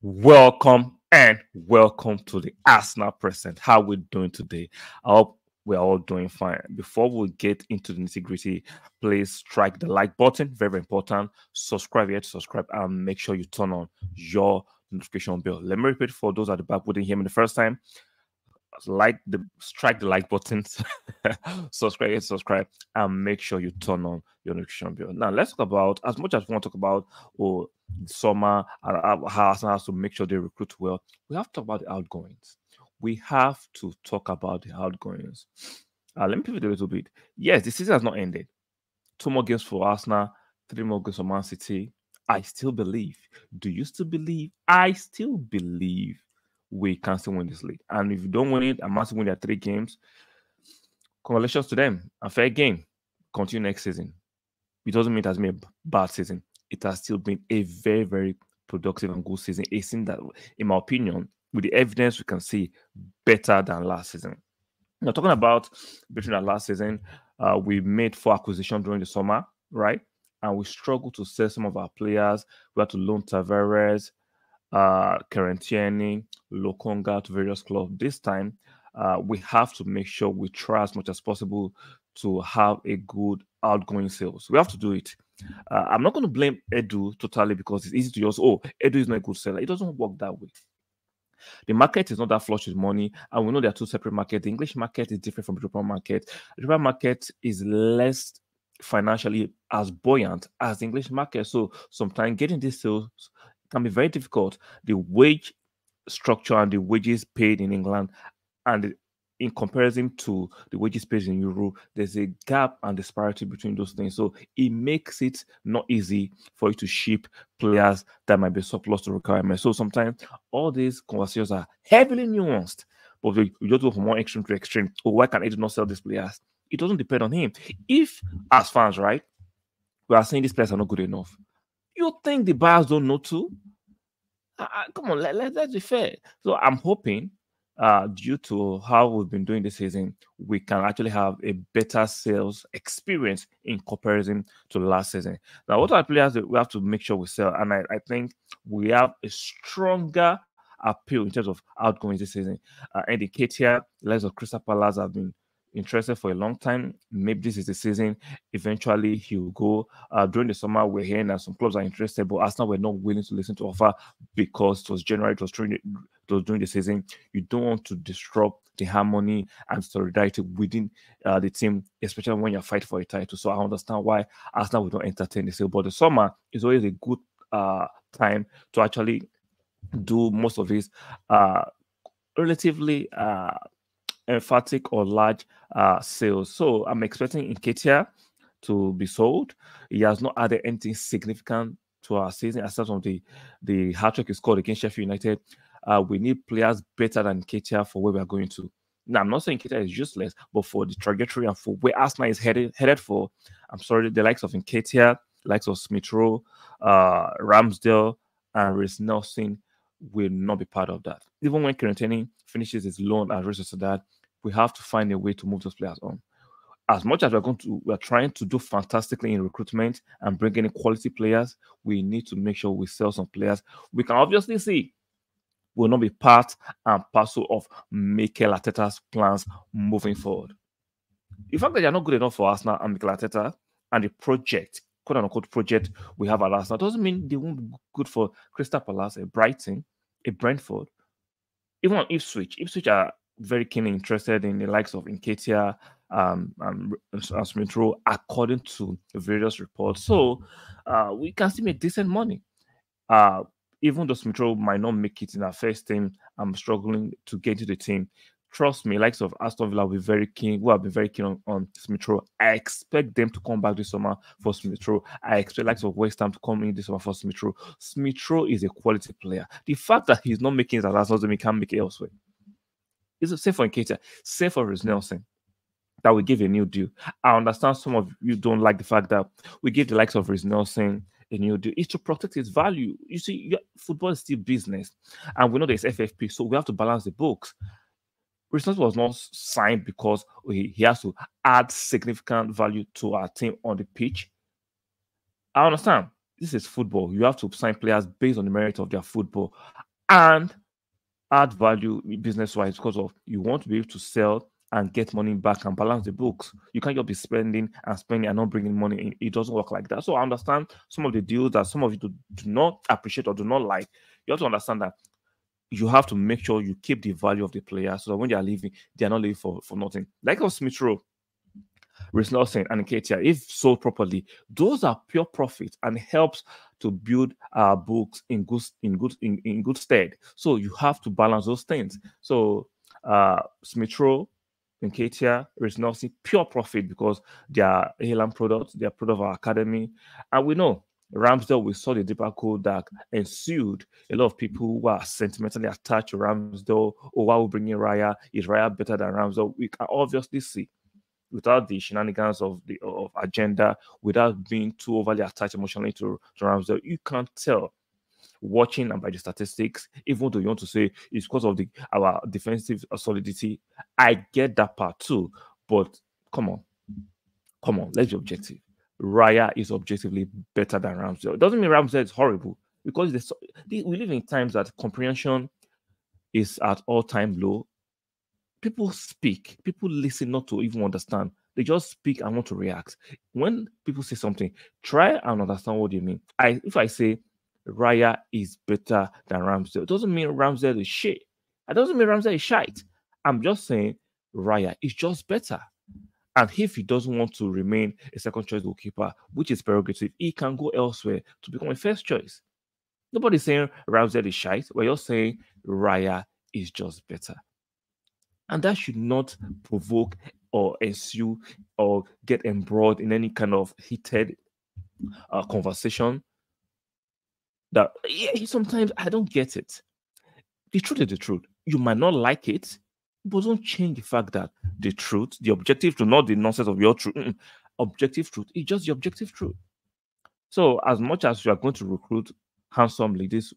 Welcome to the Arsenal Present. How we doing today? I hope we're all doing fine. Before we get into the nitty-gritty, please strike the like button. Very, very important. Subscribe yet, subscribe, and make sure you turn on your notification bell. Let me repeat for those at the back who didn't hear me the first time. Strike the like button, subscribe yet, subscribe, and make sure you turn on your notification bell. Now let's talk about, as much as we want to talk about summer and how Arsenal has to make sure they recruit well. We have to talk about the outgoings. We have to talk about the outgoings. Let me pivot a little bit. Yes, the season has not ended. Two more games for Arsenal, three more games for Man City. I still believe. Do you still believe? I still believe we can still win this league. And if you don't win it, and Man City win their three games, congratulations to them. A fair game. Continue next season. It doesn't mean it has been a bad season. It has still been a very, very productive and good season. A season that, in my opinion, with the evidence we can see, better than last season. Now, talking about between our last season, we made 4 acquisitions during the summer, right? And we struggled to sell some of our players. We had to loan Tavares, Kerentieni, Lokonga to various clubs. This time, we have to make sure we try as much as possible to have a good outgoing sales. We have to do it. I'm not going to blame Edu totally because it's easy to just, Edu is not a good seller. It doesn't work that way. The market is not that flush with money, and we know there are two separate markets. The English market is different from the European market. The European market is less financially as buoyant as the English market. So sometimes getting these sales can be very difficult. The wage structure and the wages paid in England and in comparison to the wages paid in Europe, there's a gap and disparity between those things. So it makes it not easy for you to ship players that might be surplus to requirements. So sometimes all these conversations are heavily nuanced, but we just go from one extreme to extreme. Oh, why can Edu not sell these players? It doesn't depend on him. If, as fans, right, we are saying these players are not good enough, you think the buyers don't know too? Come on, let's be fair. So I'm hoping, due to how we've been doing this season, we can actually have a better sales experience in comparison to last season. Now, what are players that we have to make sure we sell? And I think we have a stronger appeal in terms of outgoings this season. And the Katia, the likes of Crystal Palace have been interested for a long time. Maybe this is the season. Eventually, he'll go. During the summer, we're hearing that some clubs are interested, but Arsenal were not willing to listen to offer because it was January, during the season. You don't want to disrupt the harmony and solidarity within the team, especially when you're fighting for a title. So I understand why Arsenal will not entertain the sale. But the summer is always a good time to actually do most of his relatively emphatic or large sales. So I'm expecting Nketiah to be sold. He has not added anything significant to our season aside from the hat trick he scored against Sheffield United. We need players better than Nketiah for where we are going to. Now, I'm not saying Nketiah is useless, but for the trajectory and for where Arsenal is headed for, I'm sorry, the likes of Nketiah, the likes of Smith Rowe, Ramsdale, and Reece Nelson will not be part of that. Even when Kerenteni finishes his loan at Real Sociedad, we have to find a way to move those players on. As much as we're trying to do fantastically in recruitment and bring in quality players, we need to make sure we sell some players. We can obviously see will not be part and parcel of Mikel Arteta's plans moving forward. The fact that you're not good enough for Arsenal and Mikel Arteta and the project, quote unquote project we have at Arsenal, doesn't mean they won't be good for Crystal Palace, a Brighton, a Brentford, even on Ipswich. Ipswich are very keenly interested in the likes of Nketiah and Smith Rowe, according to various reports. So we can still make decent money. Even though Smith Rowe might not make it in our first team, I'm struggling to get to the team. Trust me, likes of Aston Villa will be very keen. Who have been very keen on Smith Rowe. I expect them to come back this summer for Smith Rowe. I expect likes of West Ham to come in this summer for Smith Rowe. Smith Rowe is a quality player. The fact that he's not making it at Arsenal doesn't mean he can't make it elsewhere. It's the same for Nketiah, same for Reece Nelson. That we give a new deal. I understand some of you don't like the fact that we give the likes of Reece Nelson a new deal. It's to protect its value. You see, football is still business, and we know there's FFP, so we have to balance the books. Reece Nelson was not signed because he has to add significant value to our team on the pitch. I understand. This is football. You have to sign players based on the merit of their football. and add value business wise, because of you want to be able to sell and get money back and balance the books. You can't just be spending and spending and not bringing money in. It doesn't work like that. So I understand some of the deals that some of you do not appreciate or do not like. You have to understand that you have to make sure you keep the value of the player so that when they are leaving, they are not leaving for nothing. Like of Smith Rowe, Rhys Nelson, and Nketiah, if sold properly, those are pure profit and helps to build our books in good stead. So you have to balance those things. So Smith Rowe, Nketiah, Rhys Nelson, pure profit because they are Haaland products, they are product of our academy, and we know. Ramsdale, we saw the deeper code that ensued. A lot of people who are sentimentally attached to Ramsdale, or why we bring in Raya? Is Raya better than Ramsdale? We can obviously see without the shenanigans of the of agenda, without being too overly attached emotionally to Ramsdale, you can't tell. Watching and by the statistics, even though you want to say it's because of the our defensive solidity, I get that part too. But come on, let's be objective. Raya is objectively better than Ramsdale. It doesn't mean Ramsdale is horrible because we live in times that comprehension is at all-time low. People speak, people listen not to even understand. They just speak and want to react. When people say something, try and understand what they mean. If I say Raya is better than Ramsdale, it doesn't mean Ramsdale is shit. It doesn't mean Ramsdale is shite. I'm just saying Raya is just better. And if he doesn't want to remain a second choice goalkeeper, which is prerogative, he can go elsewhere to become a first choice. Nobody's saying Ramsdale is shite. We're just saying Raya is just better. And that should not provoke or ensue or get embroiled in any kind of heated conversation. That sometimes I don't get it. The truth is the truth. You might not like it, but don't change the fact that the truth, the objective truth, not the nonsense of your truth. Objective truth is just the objective truth. So, as much as you are going to recruit handsomely this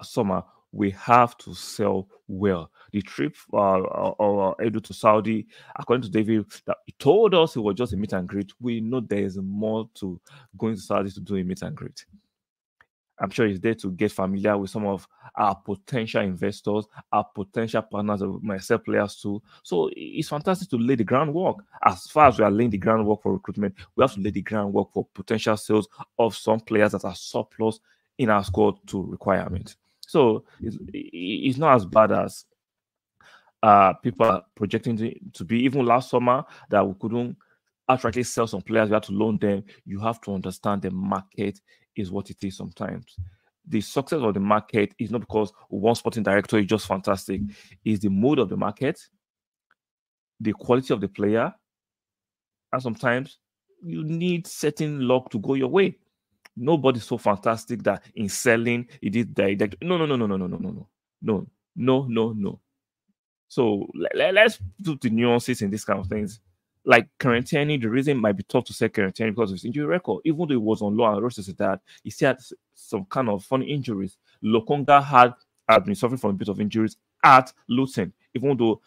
summer, we have to sell well. The trip Edu to Saudi, according to David, that he told us it was just a meet and greet. We know there is more to going to Saudi to do a meet and greet. I'm sure he's there to get familiar with some of our potential investors, our potential partners, myself players too. So it's fantastic to lay the groundwork. As far as we are laying the groundwork for recruitment, we have to lay the groundwork for potential sales of some players that are surplus in our squad to requirement. So it's not as bad as people are projecting to be. Even last summer, that we couldn't outrightly sell some players, we had to loan them. You have to understand the market is what it is sometimes. The success of the market is not because one sporting director is just fantastic. It's the mood of the market, the quality of the player, and sometimes you need certain luck to go your way. Nobody's so fantastic that in selling it is direct. No, no, no, no, no, no, no, no, no, no, no, no, no. So let's do the nuances in these kind of things. Like Quarantini, the reason it might be tough to say Quarantini because of his injury record. Even though he was on loan and Ross that he still had some kind of funny injuries. Lokonga had been suffering from a bit of injuries at Luton. Even though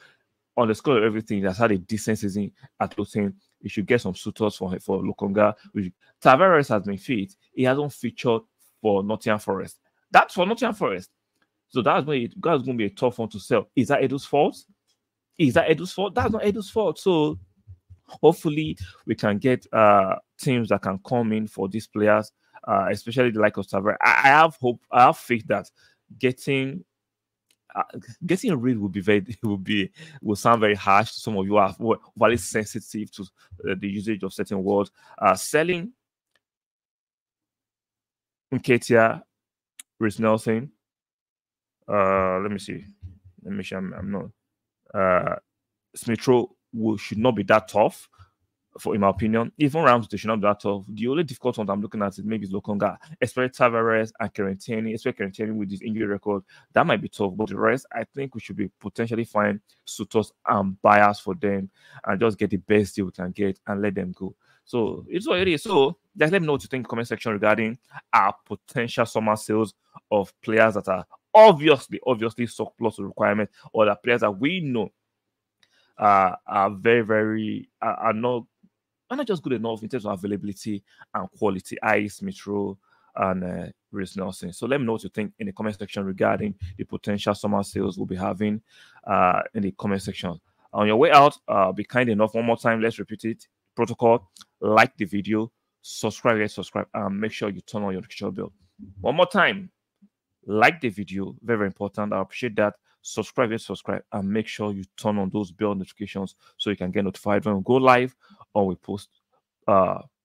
on the score of everything, he has had a decent season at Luton. You should get some suitors for Lokonga. Tavares has been fit. He hasn't featured for Nottingham Forest. That's for Nottingham Forest. So that's going to be a tough one to sell. Is that Edu's fault? Is that Edu's fault? That's not Edu's fault. So hopefully we can get teams that can come in for these players, especially the like of Tavares. I have hope. I have faith that getting a read will sound very harsh to some of you who are very sensitive to the usage of certain words. Selling Nketiah, Rhys Nelson. Let me see. Let me make sure I'm not. Smith Rowe should not be that tough, in my opinion. Even Ramsdale should not be that tough. The only difficult one I'm looking at is maybe Lokonga, especially Tavares and Quarantini, especially Quarantini with his injury record. That might be tough, but the rest, I think we should be potentially find suitors and buyers for them and just get the best deal we can get and let them go. So it's what it is. So just let me know what you think in the comment section regarding our potential summer sales of players that are obviously surplus to requirement, or the players that we know are very are not just good enough in terms of availability and quality. I.e. Smith Rowe, and Reese Nelson. So let me know what you think in the comment section regarding the potential summer sales we'll be having in the comment section. On your way out, be kind enough. One more time, let's repeat it. Protocol: like the video, subscribe, and make sure you turn on your notification bell. One more time, like the video, very important. I appreciate that. Subscribe, and make sure you turn on those bell notifications so you can get notified when we go live or we post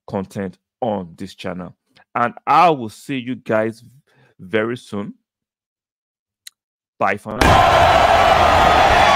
content on this channel. And I will see you guys very soon. Bye for now.